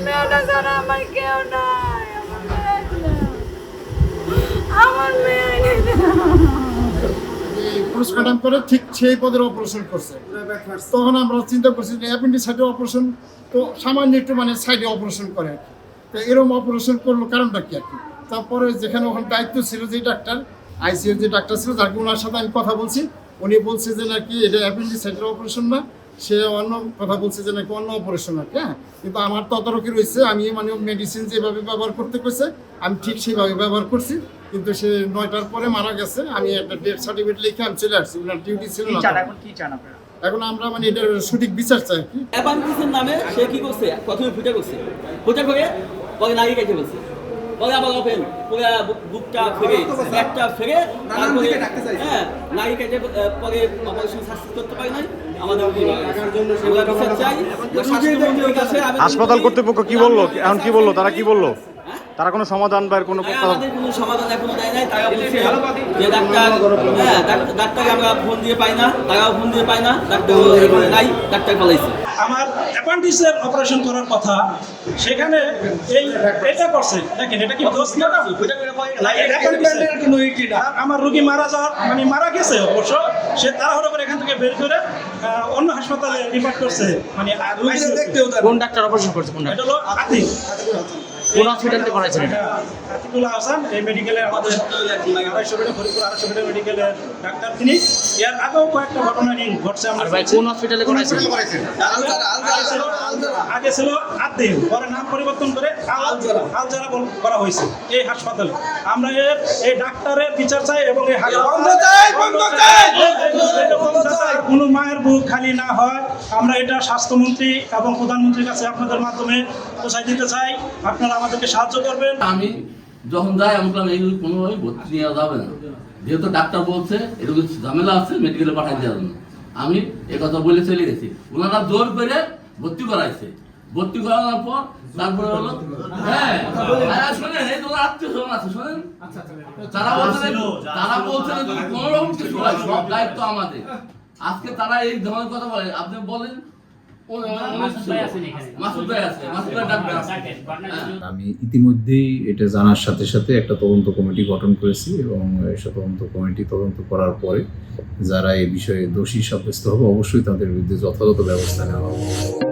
মেয়েটা ছাড়া আমার কেউ নাই, আমার মেয়ে পোস্টমর্টম করে ঠিক সেই পদের অপারেশন করছে। তখন আমরা চিন্তা করছি যে অ্যাপেন্ডিসাইটের অপারেশন তো সামান্য একটু মানে সাইডে অপারেশন করে আর কি। তো এরকম অপারেশন করলো কারণটা কি আর কি। তারপরে যেখানে ওখানে দায়িত্ব ছিল যে ডাক্তার, আইসিইউর যে ডাক্তার ছিল, যাকে ওনার সাথে আমি কথা বলছি, উনি বলছে যে নাকি এটা অ্যাপেন্ডিসাইটের অপারেশন না, সে অন্য কথা বলছে যে নাকি অন্য অপারেশন আর কি। হ্যাঁ, কিন্তু আমার তদারকি রয়েছে, আমি মানে মেডিসিন যেভাবে ব্যবহার করতে কইছে আমি ঠিক সেইভাবে ব্যবহার করছি। কিন্তু সে 9টার পরে মারা গেছে। আমি একটা ডেথ সার্টিফিকেট লিখে আমি চলে আসছি, ওনার ডিউটি ছিল না। এখন আমরা মানে এটার সঠিক বিচার চাই কি। অ্যাপান্ডিসের নামে সে কি করছে, প্রথমে ফুটে করছে, ফুটে করে পরে নারী কেটে বলছে, পরে আবার ওপেন পুরো বুকটা ফেরে একটা ফেরে তারপরে হ্যাঁ নারী কেটে পরে অপারেশন সাকসেস করতে পারি নাই। আমাদের বিচার চাই। স্বাস্থ্যমন্ত্রীর কাছে হাসপাতাল কর্তৃপক্ষ কি বললো, এখন কি বললো, তারা কি বললো, তারা কোনো সমাধান বা কোনো আমাদের কোনো সমাধান এখনো দেয় নাই। তারা বলছে যে ডাক্তারকে আমরা ফোন দিয়ে পাই না, তারাও ফোন দিয়ে পায় না, ডাক্তার নাই, ডাক্তার পালাইছে। আমার অ্যাপেন্ডিক্সের অপারেশন করার কথা, সেখানে এই এটা করছে, দেখেন এটা কি দোষ না, আমার রোগী মারা যাওয়ার মানে মারা গেছে অবশ্য, সে তাড়াহুড়ো করে এখান থেকে বের করে অন্য হাসপাতালে রিফার করছে। মানে কোন ডাক্তার অপারেশন করছে, কোন এটা হলো আতিক, কোন হসপিটালে করাইছেন এটা? আতিকুল্লাহ হাসান, এই মেডিকেলের আমাদের 250 বেডের ফরিদপুর 250 বেডের মেডিকেলের ডাক্তার তিনি। এর আগেও কয়েকটা ঘটনা ঘটছে। আর ভাই কোন হসপিটালে করাইছেন? আগে ছিল আতিক, পরে নাম পরিবর্তন করে আলজারা করা হয়েছে এই হাসপাতালে। আমরা এই ডাক্তারের বিচার চাই এবং এই কোনো মায়ের বুক খালি না হয়, আমরা এটা স্বাস্থ্যমন্ত্রী এবং প্রধানমন্ত্রীর কাছে আপনাদের মাধ্যমে পৌঁছাই দিতে চাই। আপনারা আমাদেরকে সাহায্য করবেন। আমি যখন যাই আমি বললাম এইগুলো কোনোভাবে ভর্তি নেওয়া যাবে না, যেহেতু ডাক্তার বলছে এরকম ঝামেলা আছে, মেডিকেলে পাঠাই দেওয়ার জন্য। আমি কথা বলে চলে গেছি, ওনারা জোর করে ভর্তি করাইছে। ভর্তি করানোর পর তারপরে হলো হ্যাঁ শোনেন, এই তোমার আত্মীয় স্বজন আছে, শোনেন, তারা বলছে কোনো রকম কিছু হয়, সব দায়িত্ব আমাদের। আজকে তারা এই ধরনের কথা বলে, আপনি বলেন আমি ইতিমধ্যেই এটা জানার সাথে সাথে একটা তদন্ত কমিটি গঠন করেছি এবং তদন্ত কমিটি তদন্ত করার পরে যারা এই বিষয়ে দোষী সাব্যস্ত হবে অবশ্যই তাদের বিরুদ্ধে যথাযথ ব্যবস্থা নেওয়া হবে।